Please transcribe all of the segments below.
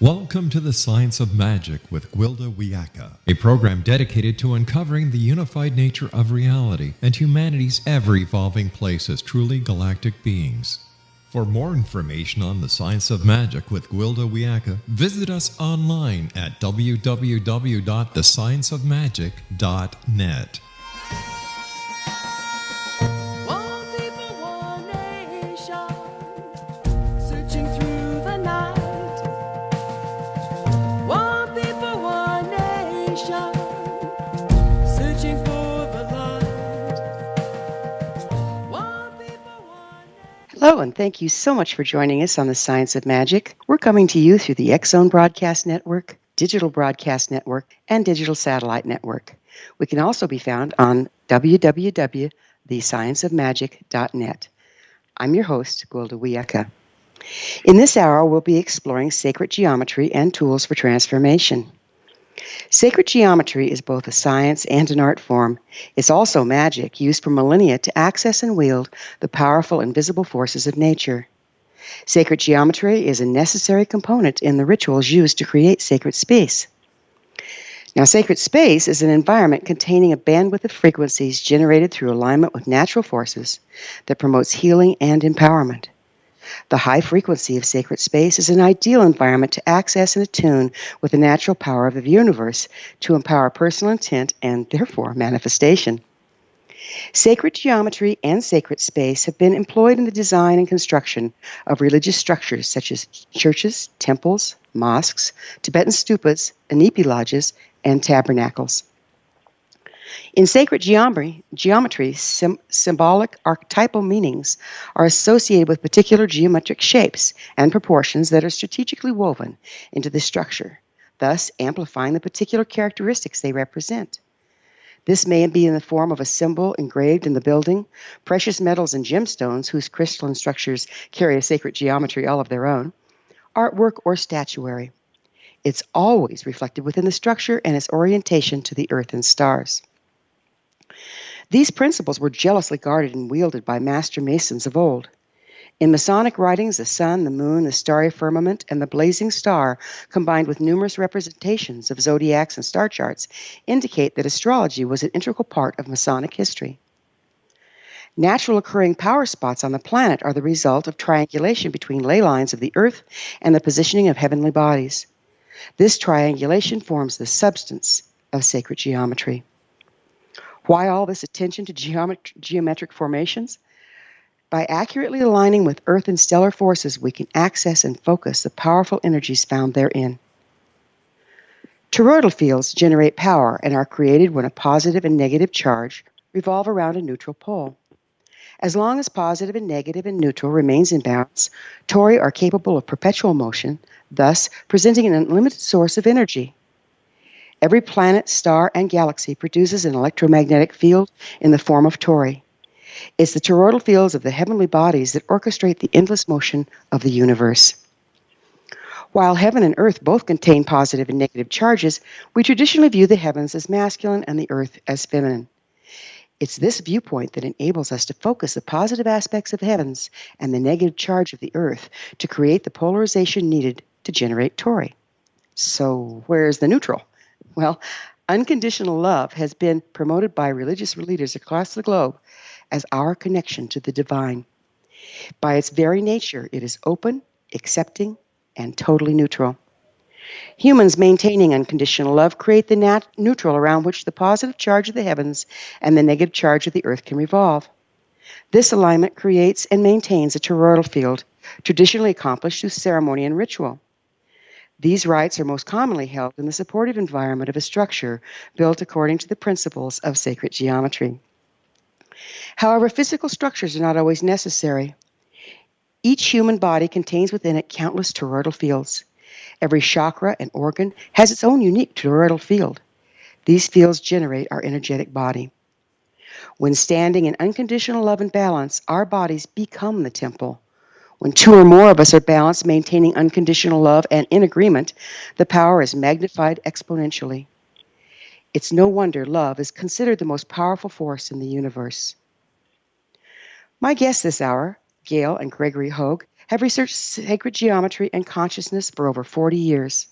Welcome to the Science of Magic with Gwilda Wiyaka, a program dedicated to uncovering the unified nature of reality and humanity's ever-evolving place as truly galactic beings. For more information on the Science of Magic with Gwilda Wiyaka, visit us online at www.thescienceofmagic.net. Hello, and thank you so much for joining us on the Science of Magic. We're coming to you through the X-Zone Broadcast Network, Digital Broadcast Network, and Digital Satellite Network. We can also be found on www.thescienceofmagic.net. I'm your host, Gwilda Wiyaka. In this hour, we'll be exploring sacred geometry and tools for transformation. Sacred geometry is both a science and an art form. It's also magic, used for millennia to access and wield the powerful and visible forces of nature. Sacred geometry is a necessary component in the rituals used to create sacred space. Now, sacred space is an environment containing a bandwidth of frequencies generated through alignment with natural forces that promotes healing and empowerment. The high frequency of sacred space is an ideal environment to access and attune with the natural power of the universe to empower personal intent and, therefore, manifestation. Sacred geometry and sacred space have been employed in the design and construction of religious structures such as churches, temples, mosques, Tibetan stupas, inipi lodges, and tabernacles. In sacred geometry, symbolic archetypal meanings are associated with particular geometric shapes and proportions that are strategically woven into the structure, thus amplifying the particular characteristics they represent. This may be in the form of a symbol engraved in the building, precious metals and gemstones whose crystalline structures carry a sacred geometry all of their own, artwork, or statuary. It's always reflected within the structure and its orientation to the earth and stars. These principles were jealously guarded and wielded by master masons of old. In Masonic writings, the sun, the moon, the starry firmament, and the blazing star, combined with numerous representations of zodiacs and star charts, indicate that astrology was an integral part of Masonic history. Natural occurring power spots on the planet are the result of triangulation between ley lines of the Earth and the positioning of heavenly bodies. This triangulation forms the substance of sacred geometry. Why all this attention to geometric formations? By accurately aligning with Earth and stellar forces, we can access and focus the powerful energies found therein. Toroidal fields generate power and are created when a positive and negative charge revolve around a neutral pole. As long as positive and negative and neutral remains in balance, tori are capable of perpetual motion, thus presenting an unlimited source of energy. Every planet, star, and galaxy produces an electromagnetic field in the form of tori. It's the toroidal fields of the heavenly bodies that orchestrate the endless motion of the universe. While heaven and earth both contain positive and negative charges, we traditionally view the heavens as masculine and the earth as feminine. It's this viewpoint that enables us to focus the positive aspects of the heavens and the negative charge of the earth to create the polarization needed to generate tori. So, where's the neutral? Well, unconditional love has been promoted by religious leaders across the globe as our connection to the divine. By its very nature, it is open, accepting, and totally neutral. Humans maintaining unconditional love create the neutral around which the positive charge of the heavens and the negative charge of the earth can revolve. This alignment creates and maintains a toroidal field, traditionally accomplished through ceremony and ritual. These rites are most commonly held in the supportive environment of a structure built according to the principles of sacred geometry. However, physical structures are not always necessary. Each human body contains within it countless toroidal fields. Every chakra and organ has its own unique toroidal field. These fields generate our energetic body. When standing in unconditional love and balance, our bodies become the temple. When two or more of us are balanced, maintaining unconditional love and in agreement, the power is magnified exponentially. It's no wonder love is considered the most powerful force in the universe. My guests this hour, Gail and Gregory Hoag, have researched sacred geometry and consciousness for over 40 years.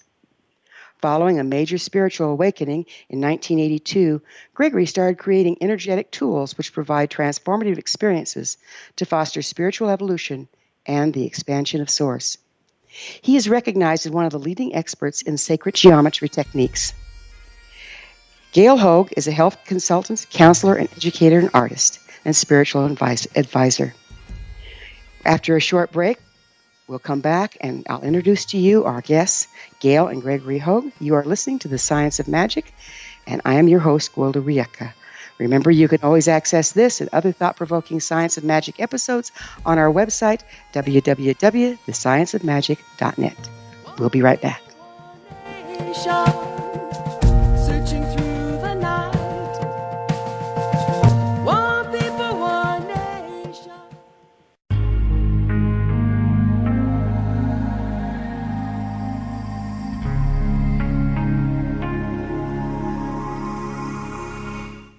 Following a major spiritual awakening in 1982, Gregory started creating energetic tools which provide transformative experiences to foster spiritual evolution and the expansion of Source. He is recognized as one of the leading experts in sacred geometry techniques. Gail Hoag is a health consultant, counselor, and educator and artist, and spiritual advisor. After a short break, we'll come back and I'll introduce to you our guests, Gail and Gregory Hoag. You are listening to The Science of Magic, and I am your host, Gwilda Wiyaka. Remember, you can always access this and other thought-provoking Science of Magic episodes on our website, www.thescienceofmagic.net. We'll be right back.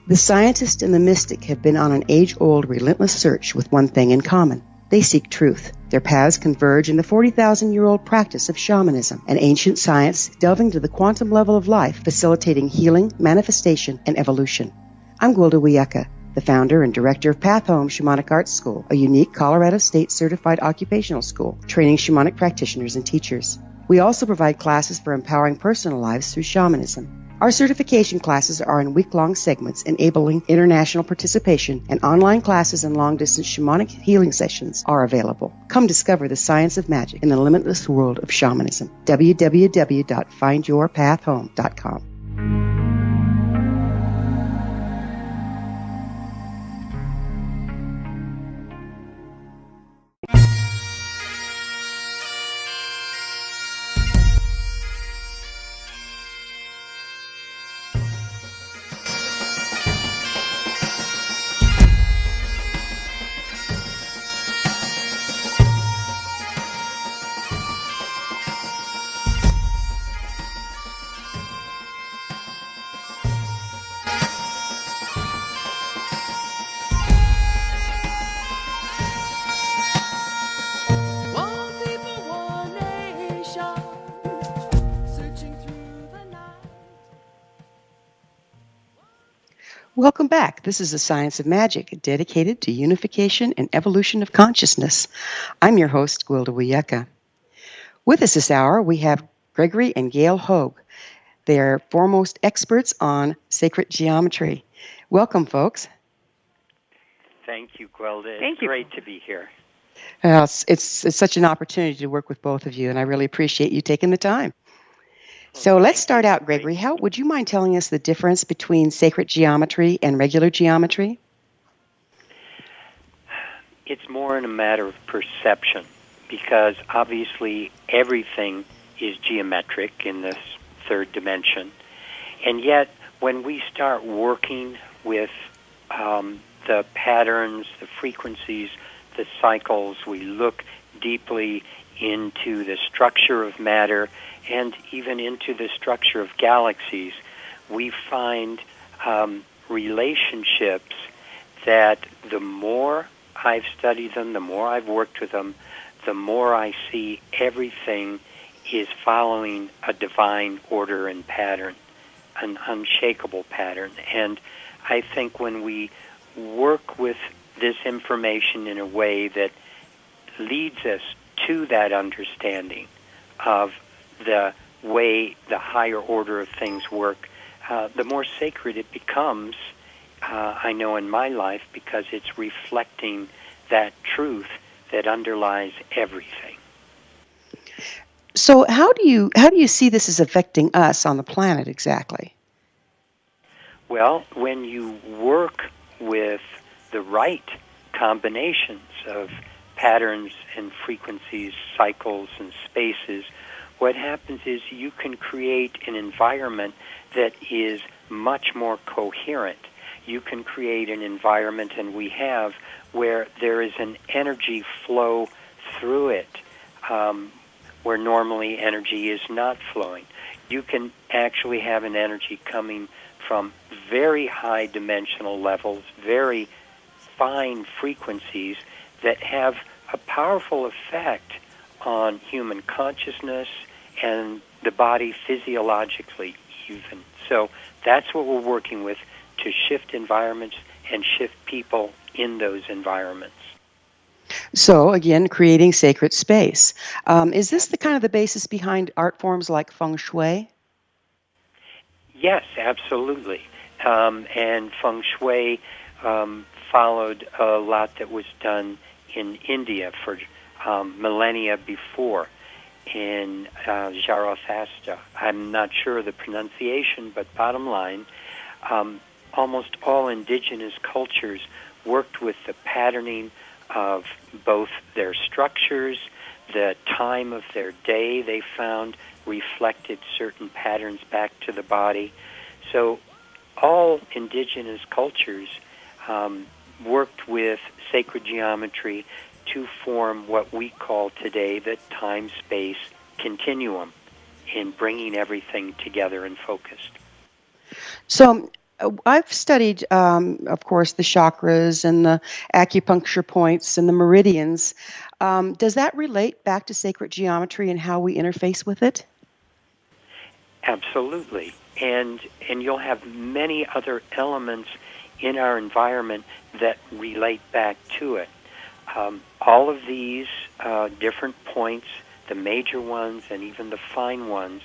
The scientist and the mystic have been on an age-old, relentless search with one thing in common. They seek truth. Their paths converge in the 40,000-year-old practice of shamanism, an ancient science delving to the quantum level of life, facilitating healing, manifestation, and evolution. I'm Gwilda Wiyaka, the founder and director of Path Home Shamanic Arts School, a unique Colorado State certified occupational school training shamanic practitioners and teachers. We also provide classes for empowering personal lives through shamanism. Our certification classes are in week-long segments enabling international participation, and online classes and long-distance shamanic healing sessions are available. Come discover the science of magic in the limitless world of shamanism. www.findyourpathhome.com. Welcome back. This is The Science of Magic, dedicated to unification and evolution of consciousness. I'm your host, Gwilda Wiyaka. With us this hour, we have Gregory and Gail Hoag. They are foremost experts on sacred geometry. Welcome, folks. Thank you, Gwilda. Thank you. Great to be here. It's such an opportunity to work with both of you, and I really appreciate you taking the time. So let's start out, Gregory. How would you mind telling us the difference between sacred geometry and regular geometry? It's more in a matter of perception, because obviously everything is geometric in this third dimension. And yet, when we start working with the patterns, the frequencies, the cycles, we look deeply into the structure of matter and even into the structure of galaxies, we find relationships that the more I've studied them, the more I've worked with them, the more I see everything is following a divine order and pattern, an unshakable pattern. And I think when we work with this information in a way that leads us to that understanding of the way the higher order of things work, the more sacred it becomes, I know in my life, because it's reflecting that truth that underlies everything. So how do you see this as affecting us on the planet exactly? Well, when you work with the right combinations of patterns and frequencies, cycles and spaces, what happens is you can create an environment that is much more coherent. You can create an environment, and we have, where there is an energy flow through it, where normally energy is not flowing. You can actually have an energy coming from very high dimensional levels, very fine frequencies that have a powerful effect on human consciousness and the body physiologically even. So that's what we're working with, to shift environments and shift people in those environments. So again, creating sacred space. Is this the kind of the basis behind art forms like feng shui? Yes, absolutely. And feng shui followed a lot that was done in India for millennia before, in Zarathustra. I'm not sure of the pronunciation, but bottom line, almost all indigenous cultures worked with the patterning of both their structures, the time of their day they found reflected certain patterns back to the body. So all indigenous cultures worked with sacred geometry to form what we call today the time-space continuum, in bringing everything together and focused. So I've studied, of course, the chakras and the acupuncture points and the meridians. Does that relate back to sacred geometry and how we interface with it? Absolutely. And you'll have many other elements in our environment that relate back to it. All of these different points, the major ones and even the fine ones,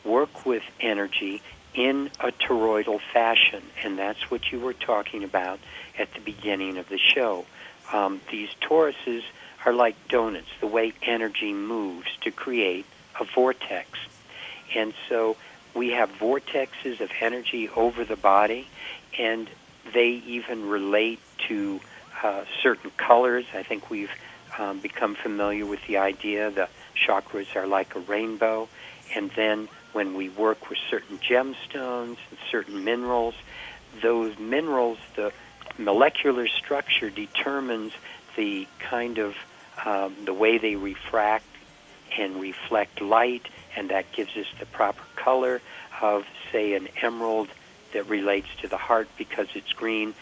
work with energy in a toroidal fashion, and that's what you were talking about at the beginning of the show. These toruses are like donuts, the way energy moves to create a vortex. And so we have vortexes of energy over the body, and they even relate to certain colors. I think we've become familiar with the idea the chakras are like a rainbow, and then when we work with certain gemstones and certain minerals, those minerals, the molecular structure determines the kind of the way they refract and reflect light, and that gives us the proper color of, say, an emerald that relates to the heart because it's green.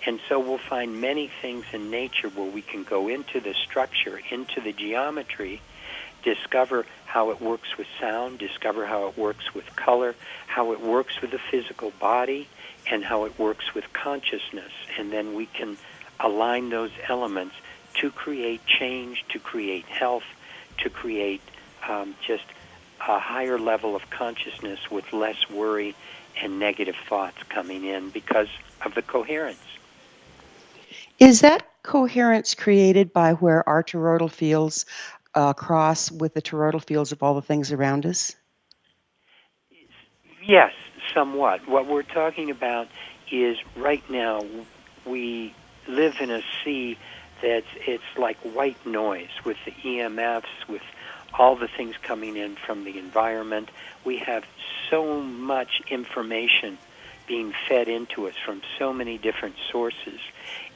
And so we'll find many things in nature where we can go into the structure, into the geometry, discover how it works with sound, discover how it works with color, how it works with the physical body, and how it works with consciousness. And then we can align those elements to create change, to create health, to create just a higher level of consciousness with less worry and negative thoughts coming in because of the coherence. Is that coherence created by where our toroidal fields cross with the toroidal fields of all the things around us? Yes, somewhat. What we're talking about is right now we live in a sea it's like white noise with the EMFs, with all the things coming in from the environment. We have so much information being fed into us from so many different sources,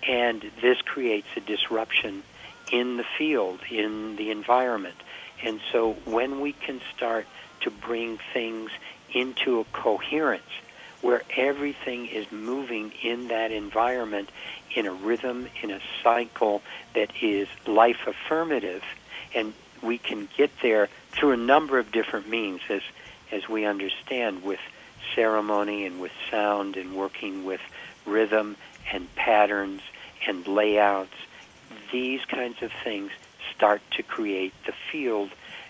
and this creates a disruption in the field, in the environment. And so when we can start to bring things into a coherence where everything is moving in that environment in a rhythm, in a cycle that is life affirmative, and we can get there through a number of different means, as we understand, with ceremony and with sound and working with rhythm and patterns and layouts. These kinds of things start to create the field,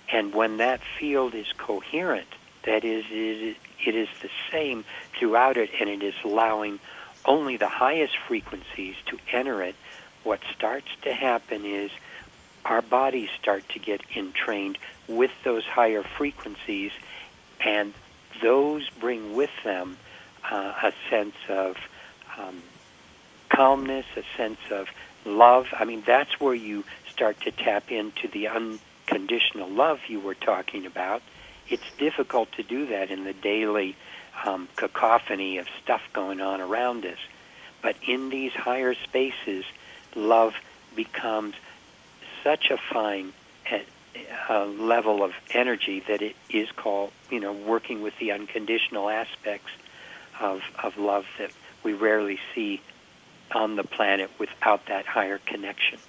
and when that field is coherent, that is, it is the same throughout it, and it is allowing only the highest frequencies to enter it, what starts to happen is our bodies start to get entrained with those higher frequencies, and those bring with them a sense of calmness, a sense of love. I mean, that's where you start to tap into the unconditional love you were talking about. It's difficult to do that in the daily cacophony of stuff going on around us. But in these higher spaces, love becomes such a fine level of energy that it is called, working with the unconditional aspects of love that we rarely see on the planet without that higher connection.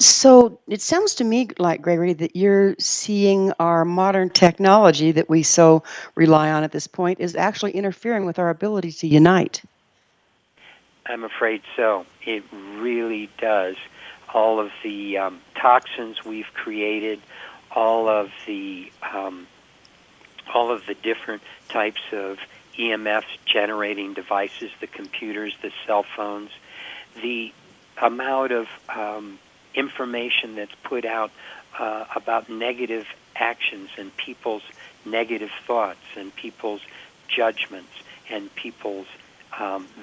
So it sounds to me like, Gregory, that you're seeing our modern technology that we so rely on at this point is actually interfering with our ability to unite. I'm afraid so. It really does. All of the toxins we've created, all of the different types of EMFs generating devices, the computers, the cell phones, the amount of information that's put out about negative actions and people's negative thoughts and people's judgments and people's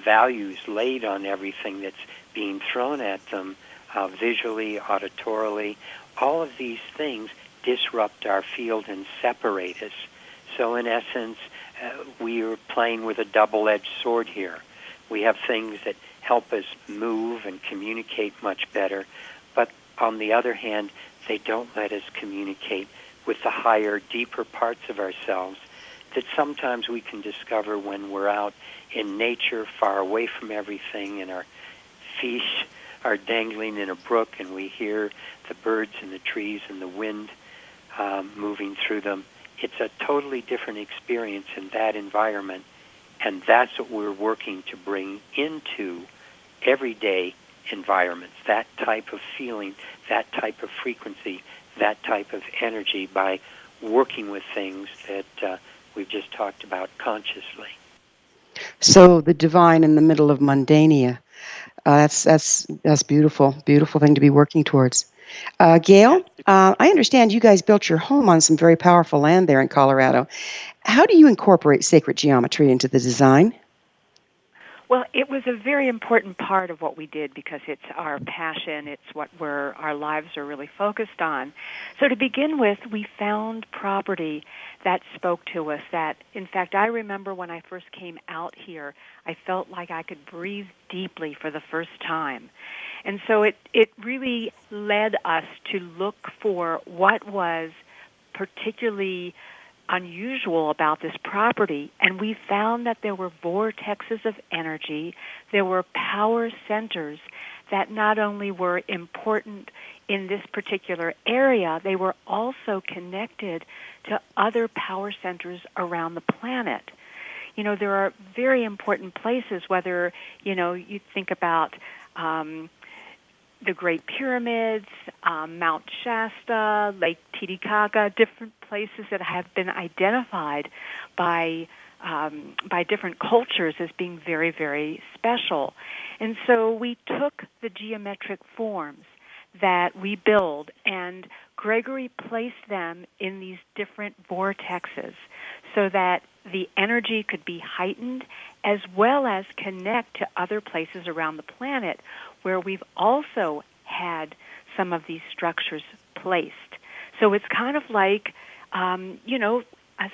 values laid on everything that's being thrown at them visually, auditorily. All of these things disrupt our field and separate us. So in essence, we are playing with a double-edged sword here. We have things that help us move and communicate much better, but on the other hand, they don't let us communicate with the higher, deeper parts of ourselves that sometimes we can discover when we're out in nature, far away from everything, and our feet are dangling in a brook, and we hear the birds and the trees and the wind moving through them. It's a totally different experience in that environment, and that's what we're working to bring into everyday environments, that type of feeling, that type of frequency, that type of energy by working with things that we've just talked about consciously. So the divine in the middle of mundania. That's beautiful, beautiful thing to be working towards. Gail, I understand you guys built your home on some very powerful land there in Colorado. How do you incorporate sacred geometry into the design? Well, it was a very important part of what we did because it's our passion. It's what our lives are really focused on. So to begin with, we found property that spoke to us. That, in fact, I remember when I first came out here, I felt like I could breathe deeply for the first time. And so it really led us to look for what was particularly unusual about this property, and we found that there were vortexes of energy, there were power centers that not only were important in this particular area, they were also connected to other power centers around the planet. You know, there are very important places, whether, you think about the Great Pyramids, Mount Shasta, Lake Titicaca, different places that have been identified by different cultures as being very, very special. And so we took the geometric forms that we build, and Gregory placed them in these different vortexes so that the energy could be heightened as well as connect to other places around the planet where we've also had some of these structures placed. So it's kind of like, a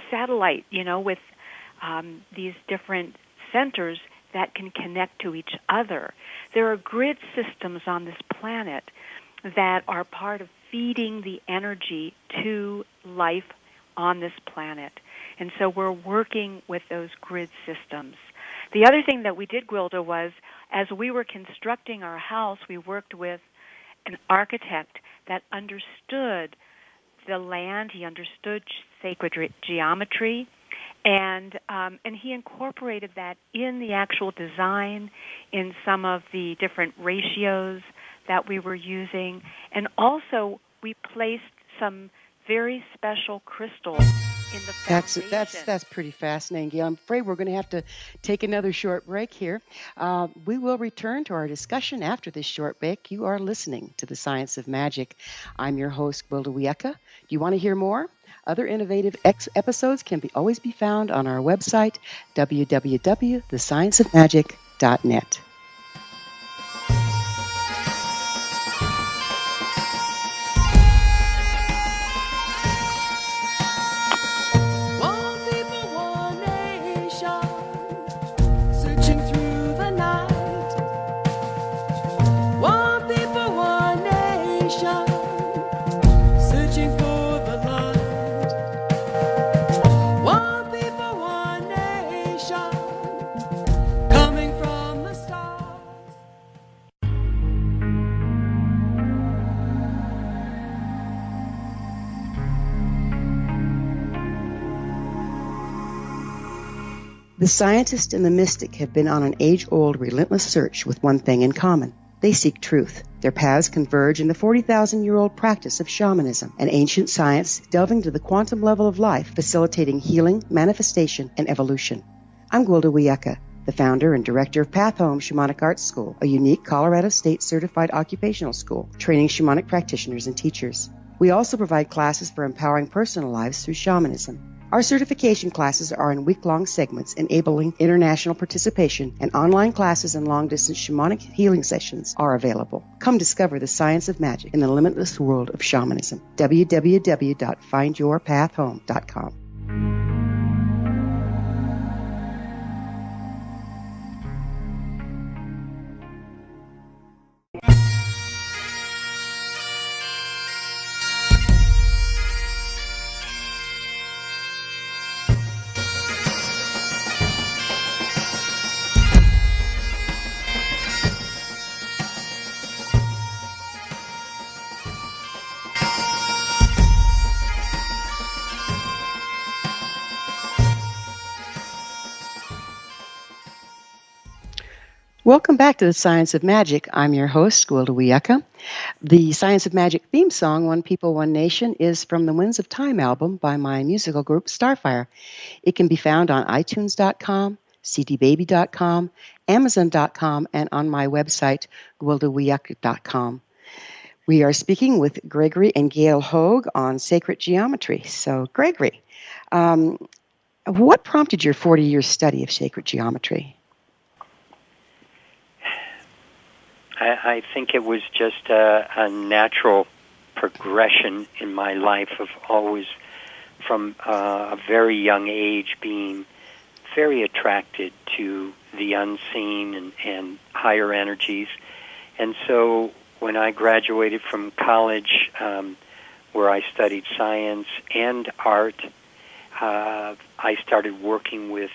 satellite, with these different centers that can connect to each other. There are grid systems on this planet that are part of feeding the energy to life on this planet. And so we're working with those grid systems. The other thing that we did, Gwilda, was as we were constructing our house, we worked with an architect that understood the land. He understood sacred geometry, and he incorporated that in the actual design, in some of the different ratios that we were using, and also we placed some very special crystals in the foundation. That's pretty fascinating, Gail. I'm afraid we're going to have to take another short break here. We will return to our discussion after this short break. You are listening to The Science of Magic. I'm your host, Gwilda Wiyaka. Do you want to hear more? Other innovative episodes can always be found on our website, www.thescienceofmagic.net. The scientist and the mystic have been on an age-old, relentless search with one thing in common. They seek truth. Their paths converge in the 40,000-year-old practice of shamanism, an ancient science delving to the quantum level of life, facilitating healing, manifestation, and evolution. I'm Gwilda Wiyaka, the founder and director of Path Home Shamanic Arts School, a unique Colorado State certified occupational school training shamanic practitioners and teachers. We also provide classes for empowering personal lives through shamanism. Our certification classes are in week-long segments enabling international participation, and online classes and long-distance shamanic healing sessions are available. Come discover the science of magic in the limitless world of shamanism. www.findyourpathhome.com. Welcome back to the Science of Magic. I'm your host, Gwilda Wiyaka. The Science of Magic theme song, One People, One Nation, is from the Winds of Time album by my musical group, Starfire. It can be found on iTunes.com, cdbaby.com, Amazon.com, and on my website, gwildawiyaka.com. We are speaking with Gregory and Gail Hoag on sacred geometry. So, Gregory, what prompted your 40-year study of sacred geometry? I think it was just a natural progression in my life of always, from a very young age, being very attracted to the unseen and higher energies. And so when I graduated from college, where I studied science and art, I started working with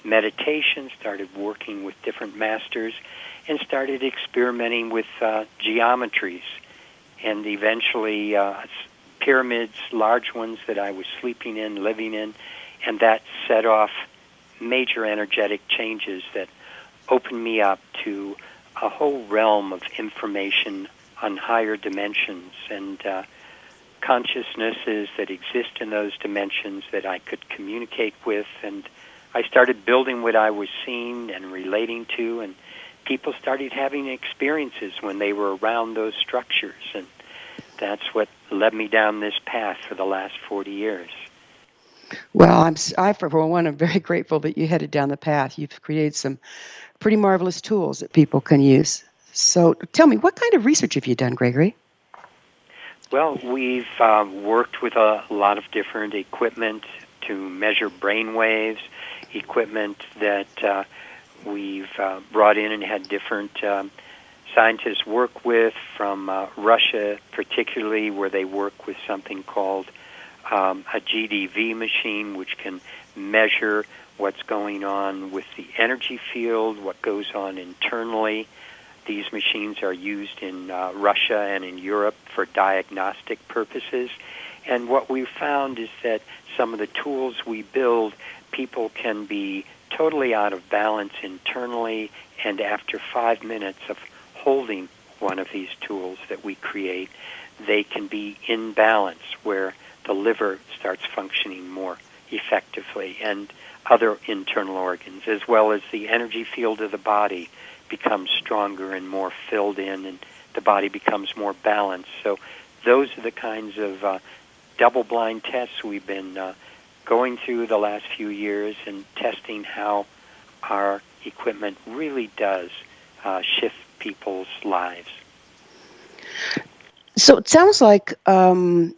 meditation, started working with different masters, and started experimenting with geometries, and eventually pyramids, large ones that I was sleeping in, living in, and that set off major energetic changes that opened me up to a whole realm of information on higher dimensions and consciousnesses that exist in those dimensions that I could communicate with. And I started building what I was seeing and relating to, and people started having experiences when they were around those structures, and that's what led me down this path for the last 40 years. Well, for one, I'm very grateful that you headed down the path. You've created some pretty marvelous tools that people can use. So tell me, what kind of research have you done, Gregory? Well, we've worked with a lot of different equipment to measure brain waves, equipment that we've brought in and had different scientists work with, from Russia particularly, where they work with something called a GDV machine, which can measure what's going on with the energy field, what goes on internally. These machines are used in Russia and in Europe for diagnostic purposes. And what we've found is that some of the tools we build, people can be totally out of balance internally, and after 5 minutes of holding one of these tools that we create, they can be in balance, where the liver starts functioning more effectively, and other internal organs, as well as the energy field of the body becomes stronger and more filled in, and the body becomes more balanced. So those are the kinds of double-blind tests we've been going through the last few years, and testing how our equipment really does shift people's lives. So it sounds like the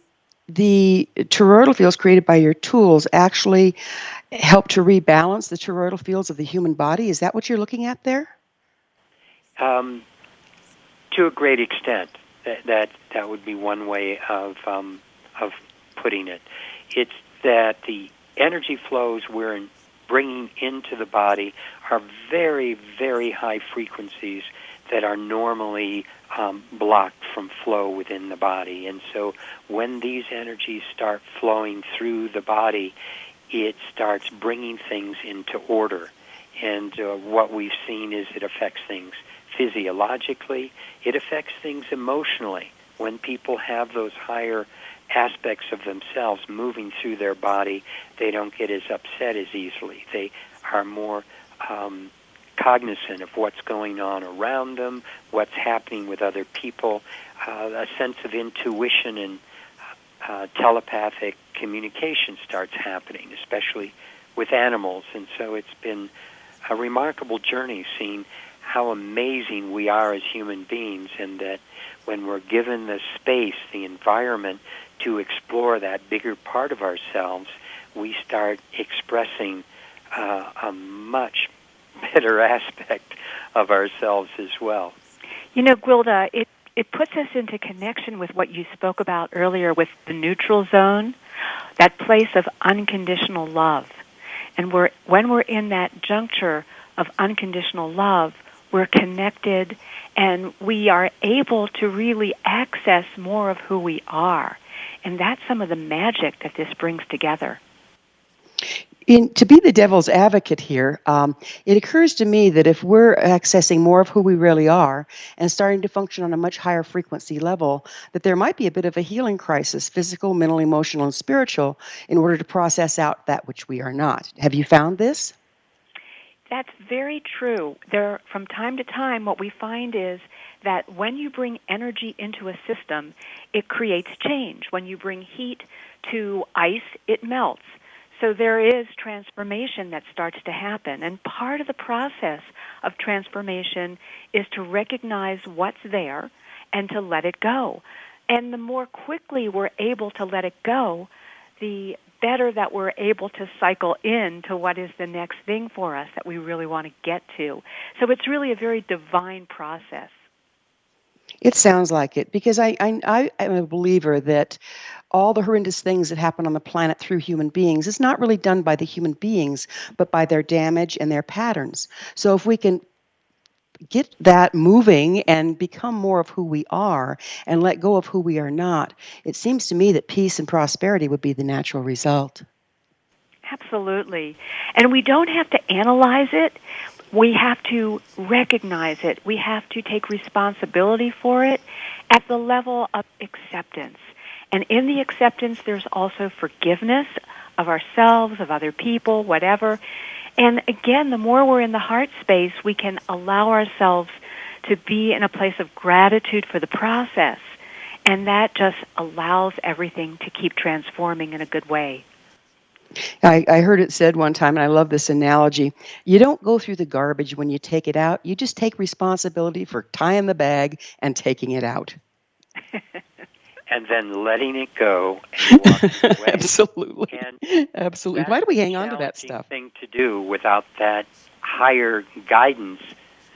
toroidal fields created by your tools actually help to rebalance the toroidal fields of the human body. Is that what you're looking at there? To a great extent, that would be one way of putting it. It's that the energy flows we're bringing into the body are very, very high frequencies that are normally blocked from flow within the body. And so when these energies start flowing through the body, it starts bringing things into order. And what we've seen is it affects things physiologically. It affects things emotionally. When people have those higher aspects of themselves moving through their body, they don't get as upset as easily. They are more cognizant of what's going on around them, what's happening with other people. A sense of intuition and telepathic communication starts happening, especially with animals. And so it's been a remarkable journey seeing how amazing we are as human beings, and that when we're given the space, the environment to explore that bigger part of ourselves, we start expressing a much better aspect of ourselves as well. You know, Gwilda, it puts us into connection with what you spoke about earlier with the neutral zone, that place of unconditional love. And when we're in that juncture of unconditional love, we're connected and we are able to really access more of who we are. And that's some of the magic that this brings together. To be the devil's advocate here, it occurs to me that if we're accessing more of who we really are and starting to function on a much higher frequency level, that there might be a bit of a healing crisis, physical, mental, emotional, and spiritual, in order to process out that which we are not. Have you found this? That's very true. From time to time, what we find is that when you bring energy into a system, it creates change. When you bring heat to ice, it melts. So there is transformation that starts to happen. And part of the process of transformation is to recognize what's there and to let it go. And the more quickly we're able to let it go, the better that we're able to cycle into what is the next thing for us that we really want to get to. So it's really a very divine process. It sounds like it, because I am a believer that all the horrendous things that happen on the planet through human beings is not really done by the human beings, but by their damage and their patterns. So if we can get that moving and become more of who we are and let go of who we are not, it seems to me that peace and prosperity would be the natural result. Absolutely. And we don't have to analyze it. We have to recognize it. We have to take responsibility for it at the level of acceptance. And in the acceptance, there's also forgiveness of ourselves, of other people, whatever. And again, the more we're in the heart space, we can allow ourselves to be in a place of gratitude for the process. And that just allows everything to keep transforming in a good way. I heard it said one time, and I love this analogy. You don't go through the garbage when you take it out. You just take responsibility for tying the bag and taking it out. And then letting it go and walking away. Absolutely. And absolutely. Why do we hang on to that stuff? That's a challenging thing to do without that higher guidance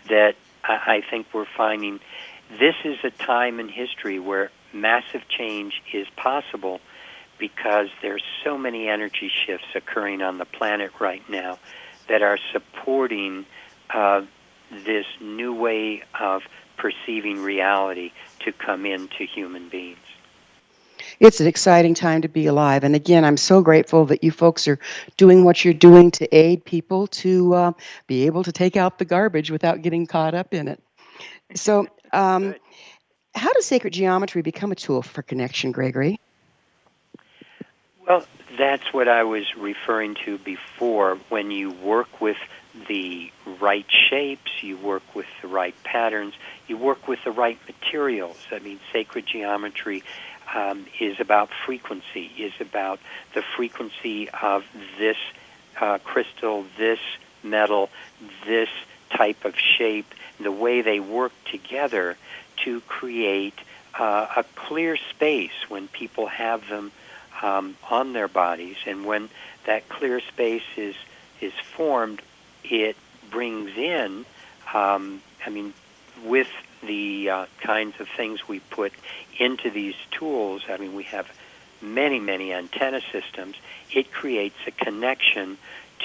that I think we're finding. This is a time in history where massive change is possible, because there's so many energy shifts occurring on the planet right now that are supporting this new way of perceiving reality to come into human beings. It's an exciting time to be alive. And again, I'm so grateful that you folks are doing what you're doing to aid people to be able to take out the garbage without getting caught up in it. So how does sacred geometry become a tool for connection, Gregory? Well, that's what I was referring to before. When you work with the right shapes, you work with the right patterns, you work with the right materials. I mean, sacred geometry is about frequency, is about the frequency of this crystal, this metal, this type of shape, the way they work together to create a clear space when people have them on their bodies. And when that clear space is formed, it brings in, with the kinds of things we put into these tools, we have many, many antenna systems. It creates a connection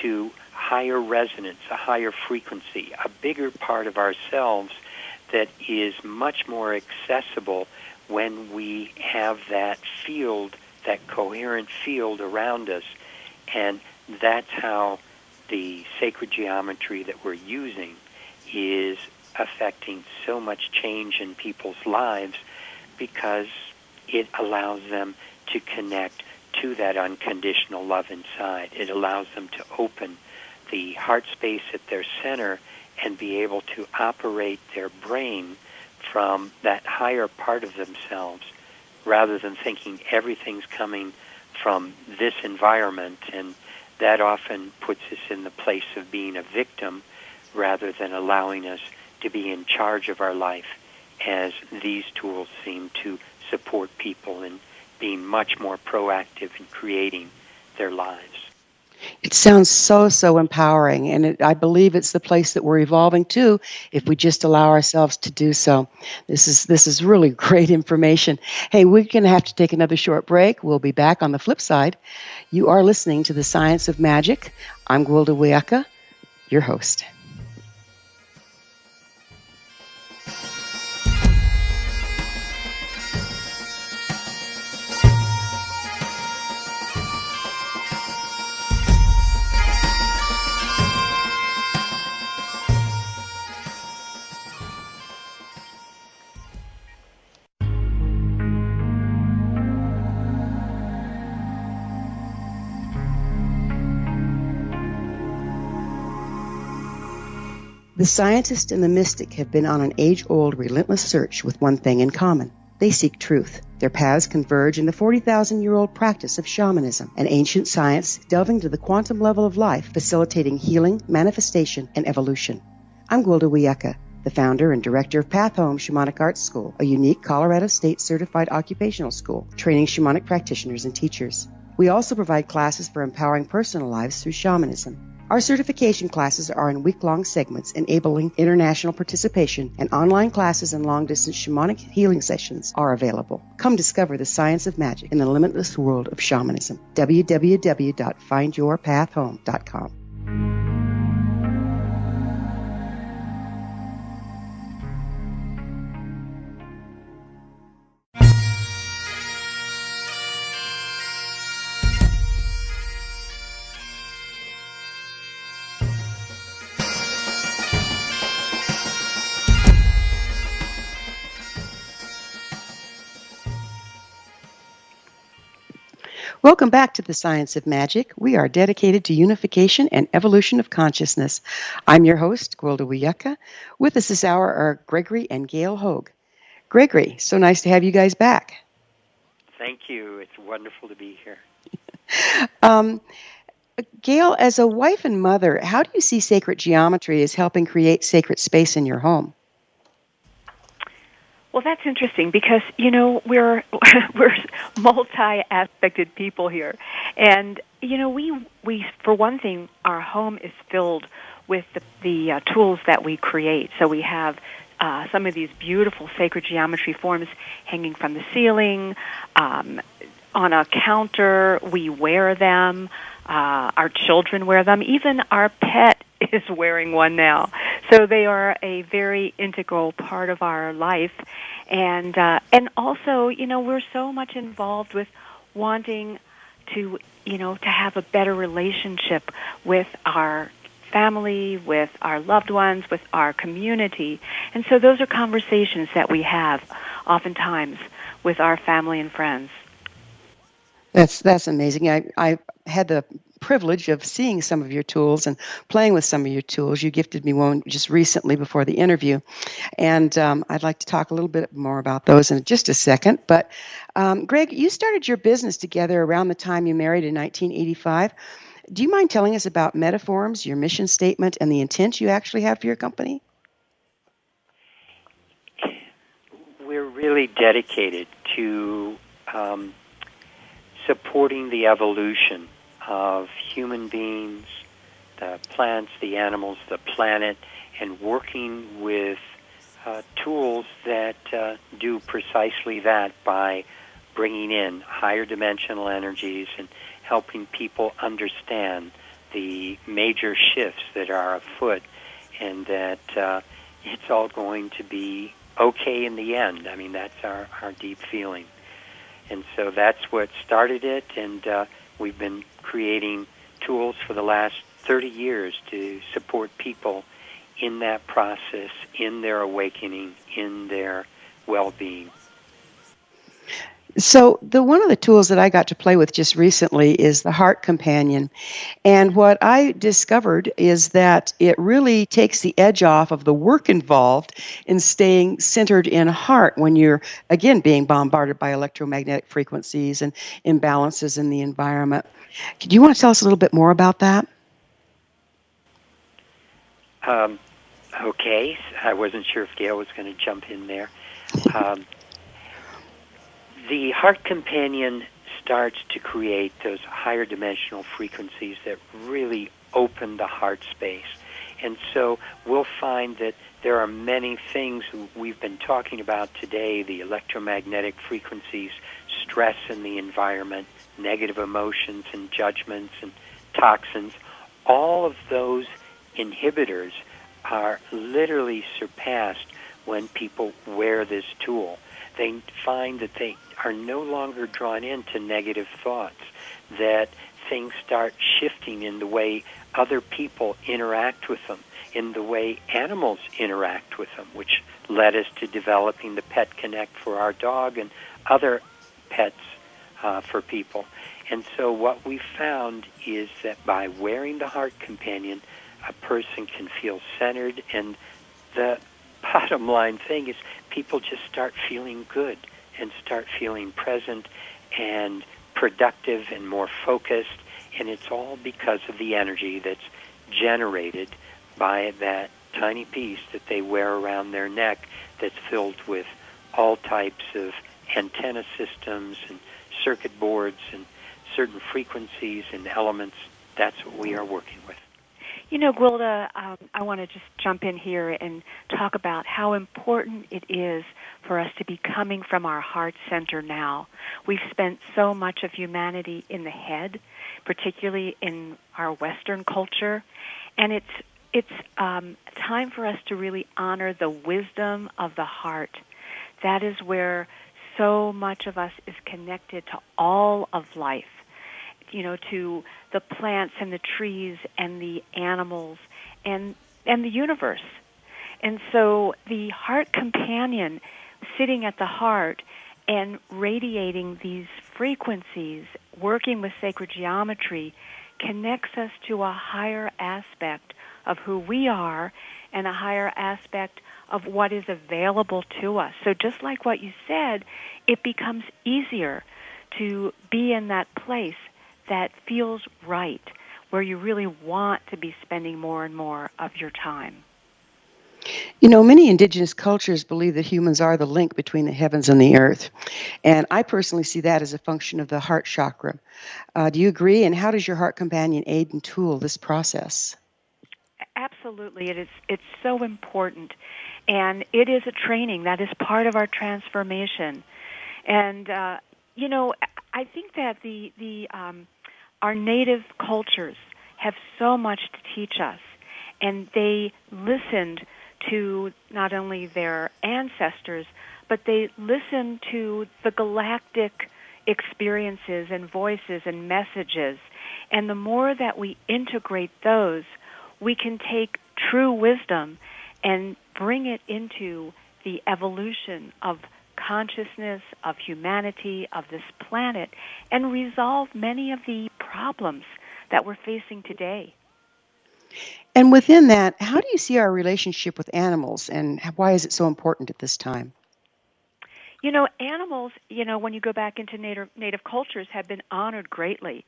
to higher resonance, a higher frequency, a bigger part of ourselves that is much more accessible when we have that field, that coherent field around us. And that's how the sacred geometry that we're using is affecting so much change in people's lives, because it allows them to connect to that unconditional love inside. It allows them to open the heart space at their center and be able to operate their brain from that higher part of themselves, rather than thinking everything's coming from this environment. And that often puts us in the place of being a victim, rather than allowing us to be in charge of our life, as these tools seem to support people in being much more proactive in creating their lives. It sounds so empowering, and I believe it's the place that we're evolving to if we just allow ourselves to do so. This is really great information. Hey, we're going to have to take another short break. We'll be back on the flip side. You are listening to The Science of Magic. I'm Gwilda Wiyaka, your host. The scientist and the mystic have been on an age-old, relentless search with one thing in common. They seek truth. Their paths converge in the 40,000-year-old practice of shamanism, an ancient science delving to the quantum level of life, facilitating healing, manifestation, and evolution. I'm Gwilda Wiyaka, the founder and director of Path Home Shamanic Arts School, a unique Colorado State certified occupational school training shamanic practitioners and teachers. We also provide classes for empowering personal lives through shamanism. Our certification classes are in week-long segments enabling international participation, and online classes and long-distance shamanic healing sessions are available. Come discover the science of magic in the limitless world of shamanism. www.findyourpathhome.com. Welcome back to The Science of Magic. We are dedicated to unification and evolution of consciousness. I'm your host, Gwilda Wiyaka. With us this hour are Gregory and Gail Hoag. Gregory, so nice to have you guys back. Thank you. It's wonderful to be here. Gail, as a wife and mother, how do you see sacred geometry as helping create sacred space in your home? Well, that's interesting because, we're multi-aspected people here. And, we for one thing, our home is filled with the tools that we create. So we have some of these beautiful sacred geometry forms hanging from the ceiling, on a counter. We wear them. Our children wear them. Even our pet is wearing one now. So they are a very integral part of our life. And also, we're so much involved with wanting to, to have a better relationship with our family, with our loved ones, with our community. And so those are conversations that we have oftentimes with our family and friends. That's amazing. I had the privilege of seeing some of your tools and playing with some of your tools. You gifted me one just recently before the interview, and I'd like to talk a little bit more about those in just a second. But Greg, you started your business together around the time you married in 1985. Do you mind telling us about Metaforms, your mission statement, and the intent you actually have for your company? We're really dedicated to supporting the evolution of human beings, the plants, the animals, the planet, and working with tools that do precisely that by bringing in higher dimensional energies and helping people understand the major shifts that are afoot, and that it's all going to be okay in the end. I mean, that's our deep feeling. And so that's what started it, and we've been creating tools for the last 30 years to support people in that process, in their awakening, in their well-being. So one of the tools that I got to play with just recently is the Heart Companion. And what I discovered is that it really takes the edge off of the work involved in staying centered in heart when you're, again, being bombarded by electromagnetic frequencies and imbalances in the environment. Do you want to tell us a little bit more about that? Okay. I wasn't sure if Gail was going to jump in there. The Heart Companion starts to create those higher dimensional frequencies that really open the heart space. And so we'll find that there are many things we've been talking about today, the electromagnetic frequencies, stress in the environment, negative emotions and judgments and toxins. All of those inhibitors are literally surpassed when people wear this tool. They find that they are no longer drawn into negative thoughts, that things start shifting in the way other people interact with them, in the way animals interact with them, which led us to developing the Pet Connect for our dog and other pets for people. And so what we found is that by wearing the Heart Companion, a person can feel centered, and the bottom line thing is people just start feeling good and start feeling present and productive and more focused, and it's all because of the energy that's generated by that tiny piece that they wear around their neck that's filled with all types of antenna systems and circuit boards and certain frequencies and elements. That's what we are working with. You know, Gwilda, I want to just jump in here and talk about how important it is for us to be coming from our heart center now. We've spent so much of humanity in the head, particularly in our Western culture, and it's time for us to really honor the wisdom of the heart. That is where so much of us is connected to all of life. You know, to the plants and the trees and the animals and the universe. And so the Heart Companion, sitting at the heart and radiating these frequencies, working with sacred geometry, connects us to a higher aspect of who we are and a higher aspect of what is available to us. So just like what you said, it becomes easier to be in that place that feels right, where you really want to be spending more and more of your time. You know, many indigenous cultures believe that humans are the link between the heavens and the earth. And I personally see that as a function of the heart chakra. Do you agree? And how does your Heart Companion aid and tool this process? Absolutely. It's so important. And it is a training that is part of our transformation. And, you know, I think that our native cultures have so much to teach us, and they listened to not only their ancestors, but they listened to the galactic experiences and voices and messages. And the more that we integrate those, we can take true wisdom and bring it into the evolution of consciousness, of humanity, of this planet, and resolve many of the problems that we're facing today. And within that, how do you see our relationship with animals, and why is it so important at this time? You know, animals, you know, when you go back into native cultures, have been honored greatly.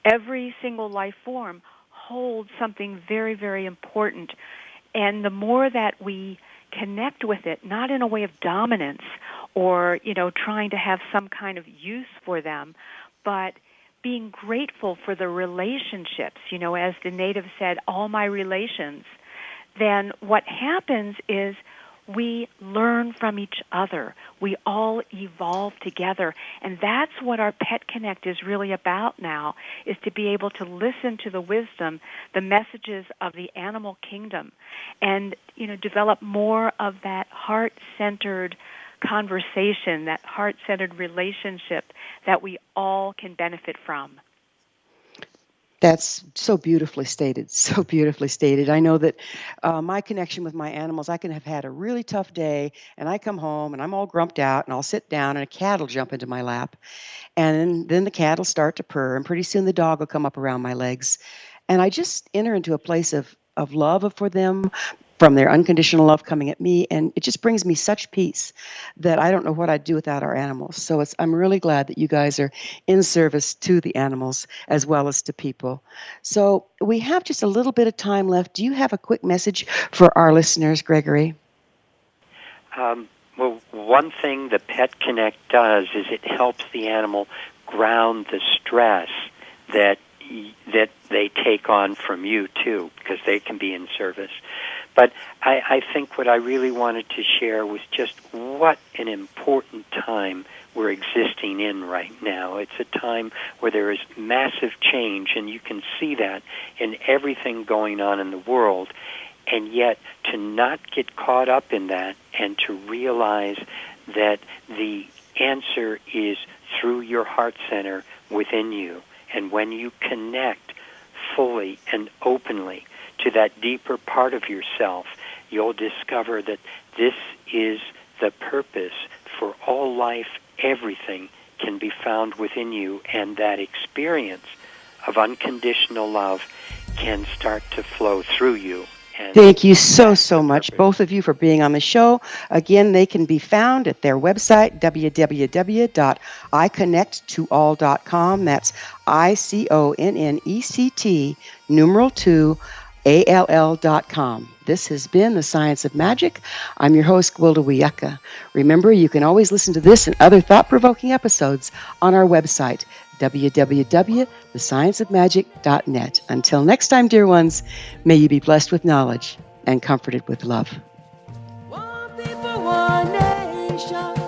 Every single life form holds something very, very important. And the more that we connect with it, not in a way of dominance or, you know, trying to have some kind of use for them, but being grateful for the relationships, you know, as the native said, all my relations, then what happens is we learn from each other. We all evolve together. And that's what our Pet Connect is really about now, is to be able to listen to the wisdom, the messages of the animal kingdom, and, you know, develop more of that heart-centered conversation, that heart-centered relationship that we all can benefit from. That's so beautifully stated. So beautifully stated. I know that my connection with my animals, I can have had a really tough day, and I come home and I'm all grumped out, and I'll sit down, and a cat will jump into my lap, and then the cat will start to purr, and pretty soon the dog will come up around my legs, and I just enter into a place of love for them, from their unconditional love coming at me, and it just brings me such peace that I don't know what I'd do without our animals. So I'm really glad that you guys are in service to the animals as well as to people. So we have just a little bit of time left. Do you have a quick message for our listeners, Gregory? Well, one thing the Pet Connect does is it helps the animal ground the stress that they take on from you, too, because they can be in service. But I think what I really wanted to share was just what an important time we're existing in right now. It's a time where there is massive change, and you can see that in everything going on in the world. And yet, to not get caught up in that and to realize that the answer is through your heart center within you. And when you connect fully and openly to that deeper part of yourself, you'll discover that this is the purpose for all life. Everything can be found within you, and that experience of unconditional love can start to flow through you. Thank you so much, both of you, for being on the show. Again, they can be found at their website, www.iconnecttoall.com. That's ICONNECT, numeral 2, ALL.com. This has been The Science of Magic. I'm your host, Gwilda Wiyaka. Remember, you can always listen to this and other thought-provoking episodes on our website, www.thescienceofmagic.net. Until next time, dear ones, may you be blessed with knowledge and comforted with love. One people, one nation.